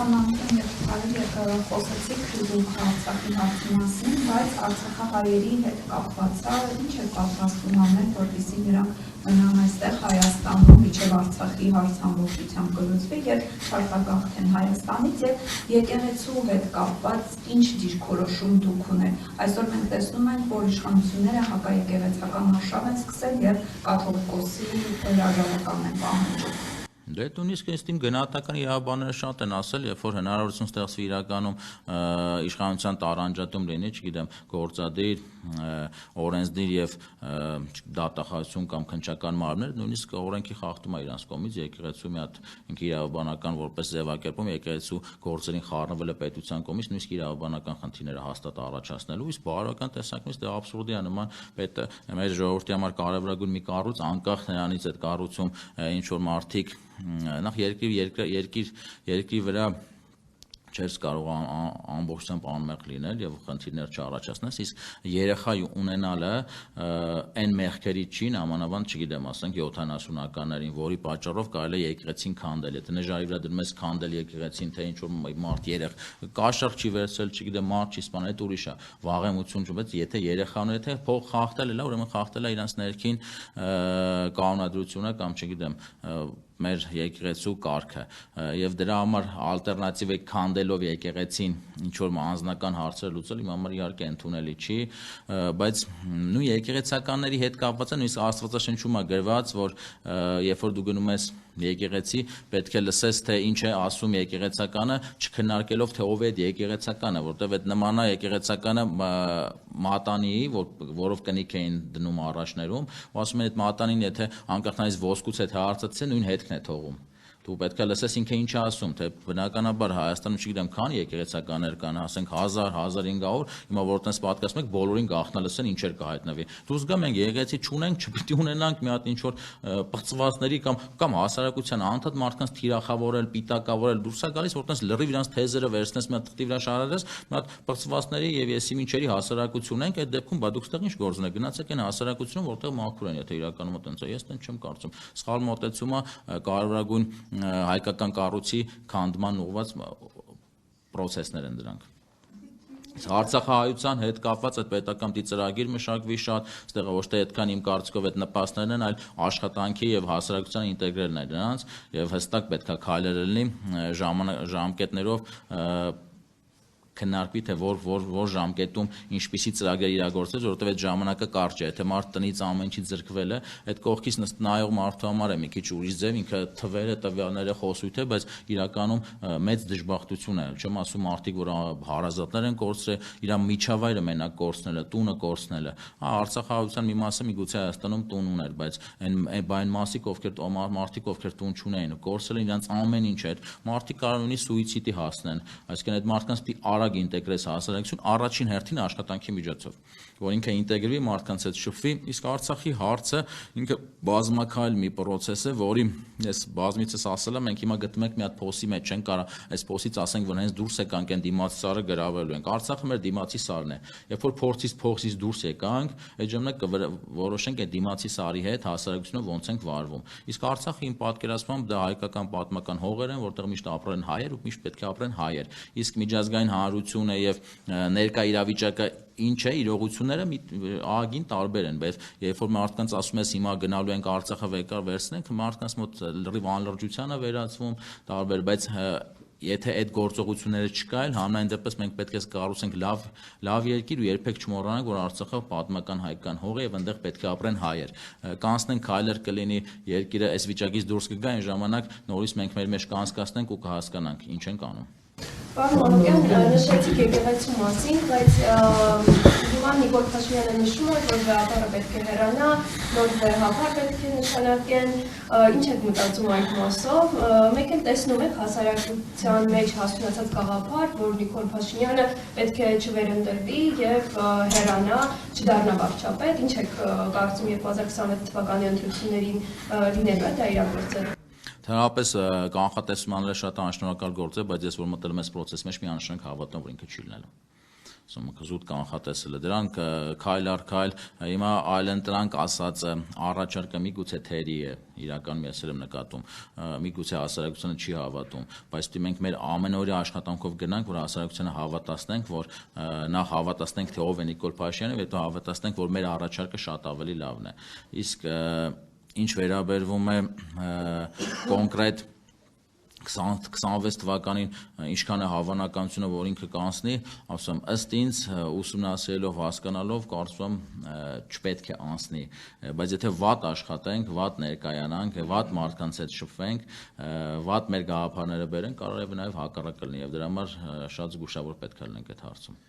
Սահմանություն եւ կարելի խոսեցիք դուք Արցախի հարցի մասին, բայց արցախահայերի հետ կապված ինչ է պատրաստվում անել, որպեսզի նրանք մնան այստեղ Հայաստանում, մինչև Արցախի հարց ամբողջությամբ կլուծվի եւ չարտագաղթեն Հայաստանից եւ եկեղեցու հետ կապված ինչ դիրքորոշում դուք ունեք։ Այսօր մենք տեսնում ենք, որ իշխանությունները հակաեկեղեցական արշավ են սկսել եւ կաթողիկոսի հրաժարական են պահանջում։ Դե նույնիսկ ինստին գնահատական իրավաբանները շատ են ասել, երբ որ հնարավորություն ստեղծվի իրականում իշխանության տարանջատում լինի, չգիտեմ, գործադիր, օրենսդիր եւ դատախազություն կամ քննչական մարմներ, նույնիսկ օրենքի խախտում է իրանց կողմից, եկեղեցու մի հատ ինքը իրավաբանական որպես ձևակերպում, եկեղեցու գործերին խառնվել է պետության կողմից, նույնիսկ իրավաբանական խնդիրները հաստատ առաջացնելու, իսկ բարոյական տեսանկյունից դե աբսուրդի է նման պետը մեր ժողովրդի համար կարևորագույն մի կառույց, անկախ նրանից այդ կառույցում ինչ որ մարդիկ նախ երկրի վրա չես կարող ամբողջությամբ անմեղ լինել եւ խնդիրներ չառաջացնես, իսկ երեխա ունենալը այն մեղքերի չի նամանավանդ, չգիտեմ, ասենք 70-ականներին, որի պատճառով կարելի է եկեղեցին քանդել, եթե նժարի վրա դնում ես քանդել եկեղեցին, թե ինչ որ մարդ կաշառք չի վերցրել, չգիտեմ, մարդ չի սպանել, այդ ուրիշ է, վաղեմություն չի, բայց եթե երեխան եթե փող խախտել է, ուրեմն խախտել է իրանց ներքին կանոնադրությունը կամ չգիտեմ մեր եկեղեցու կարգը եւ դրա համար ալտերնատիվ է քանդելով եկեղեցին ինչ որ անձնական հարցեր լուծել իմ համար իհարկե ընդունելի չի, բայց նույն եկեղեցականների հետ կապված է նույնիսկ Աստվածաշնչում է գրված, որ երբ որ դու գնում ես եկեղեցի, պետք է լսես թե ինչ է ասում եկեղեցականը, չքննարկելով թե ով է այդ եկեղեցականը, որտեղ այդ նման է եկեղեցականը մատանի, որով կնիկ էին դնում առաջներում, ու ասում են այդ մատանին եթե անկախնայից ոսկուց հետ հարցացե նույն հետքն է թողում։ Դու պետք է լսես ինքը ինչ է ասում, թե բնականաբար Հայաստանում չգիտեմ քանի եկեղեցականներ կան, ասենք 1000-1500, հիմա որ տես պատկասում եք բոլորին գաղտնալսեն ինչեր կհայտնվի։ Դուրս գա մենք եկեղեցի չունենք, չպիտի ունենանք մի հատ ինչ որ պղծվածների կամ հասարակության անդադ մարդկանց թիրախավորել, պիտակավորել, դուրս է գալիս որ տես լրիվ իրանց թեզերը վերցնես, մի հատ թղթի վրա շարադրես, մի հատ պղծվածների եւ եսի ինչերի հասարակություն ենք, այդ դեպքում բա դուք ստեղ ինչ գործ ունեք, գնացեք այն հասարակությունը, որտեղ մաքուր են, եթե իրականում այտենց է, ես տեն չեմ կարծում։ Սխալ մոտեցումը կարևորագույն հայկական կառույցի քանդման ուղղված process-ներ են դրանք։ Արցախահայության հետ կապված այդ պետական ծրագիր մշակվի շատ, այստեղ ոչ թե այդքան իմ կարծիքով այդ նպաստներն են, այլ աշխատանքի եւ հասարակության ինտեգրելն է դրանց եւ հստակ պետքա քայլեր լինի ժամկետներով քննարկվի թե որ ժամկետում ինչպիսի ծրագրեր իրագործել, որովհետև այդ ժամանակը կարճ է, եթե մարդ տնից ամեն ինչից զրկվել է, այդ կողքից նայող մարդու համար է մի քիչ ուրիշ ձև, ինքը թվերը, տվյալները խոսույթ է, բայց իրականում մեծ դժբախտություն է, չեմ ասում մարդիկ, որ հարազատներ են կորցրել, իր միջավայրը մենակ կորցնելը, տունը կորցնելը, Արցախահայության մի մասը միգուցե Հայաստանում տուն ուներ, բայց այն մասիկ մարդիկ ովքեր տուն չունեին, կորցրել են իրանց ամեն ինչ այդ, մարդիկ կարող ունի սուիցիդի հասնեն, այսինքն այդ մարդկանց արագ ինտեգրես հասարակություն առաջին հերթին աշխատանքի միջոցով, որ ինքը ինտեգրվի մարդկանց հետ շփվի, իսկ Արցախի հարցը ինքը բազմակայլ մի process է, որի ես բազմիցս ասել եմ, մենք հիմա գտնում ենք մի հատ փոսի մեջ չենք կարող այս փոսից ասենք, որ հենց դուրս եկանք այն դիմացի սարը գրավելու ենք։ Արցախը մեր դիմացի սարն է։ Երբ որ փորձից դուրս եկանք, այդ ժամանակ կորոշենք այդ դիմացի սարի հետ հասարակությունը ոնց ենք վարվում։ Իսկ Արցախը իմ պատկերացմամբ դա հայկական պատմական հողեր են, որտեղ միշտ ապրել են հայեր ու միշտ պետք է ապրեն հայեր։ Իսկ միջազգային հանրությունը եւ ներկա իրավիճակը ինչ է, իրողությունները ահագին տարբեր են, բայց երբ որ մարդկանց ասում ես հիմա գնալու ենք Արցախը վերցնենք, մարդկանց մոտ լրիվ անլրջության է վերածվում, տարբեր, բայց եթե այդ գործողությունները չկա, համայն դեպս մենք պետք է կառուցենք լավ երկիր ու երբեք չմոռանանք, որ Արցախը պատմական հայկական հող է եւ այնտեղ պետք է ապրեն հայեր։ Կանցնենք քայլեր կլինի, երկիրը այս վիճակից դուրս կգա, այն ժամանակ նորից մենք մեր մեջ կանցկացնենք ու կհասկանանք ինչ ենք անում։ Պարոն Մանուկյան, նշեցիք եկեղեցու մասին, բայց հիմա Նիկոլ Փաշինյանը նշում է, որ գաղափարը պետք է հեռանա, նոր գաղափար պետք է նշանակեն, ինչ եք մտածում այդ մասով, մեկ էլ տեսնում եք հասարակության մեջ հասունացած գաղափար, որ Նիկոլ Փաշինյանը պետք է չվերընտրվի եւ հեռանա, չդառնա վարչապետ, ինչ եք կարծում 2026 թվականի ընտրություններին լինելու է դա իրագործել։ Թերապես կանխատեսման շատ անշնորհակալ գործ է, բայց ես որ մտնում եմ այս process մեջ մի անշնորհակ հավատում, որ ինքը չի լինելու։ զուտ կանխատեսել է դրանք քայլ առ քայլ հիմա այլընտրանք ասածը առաջարկը միգուցե թերի է իրականում ես եմ նկատում միգուցե հասարակությունը չի հավատում բայց դու մենք մեր ամենօրյա աշխատանքով գնանք որ հասարակությանը հավատացնենք որ նախ հավատացնենք թե ով է Նիկոլ Փաշինյանը եւ հետո հավատացնենք որ մեր առաջարկը շատ ավելի լավն է իսկ ինչ վերաբերվում է կոնկրետ 26 թվականին ինչքան է հավանականությունը որ ինքը կանցնի ասում ըստ ինձ ուսումնասիրելով հասկանալով կարծում չպետք է անցնի բայց եթե վատ աշխատենք վատ ներկայանանք վատ մարդկանց հետ շփվենք վատ մեր գաղափարները բերենք կարող է նաև հակառակը լինի եւ դրա համար շատ զգուշավոր պետք է լինենք այդ հարցում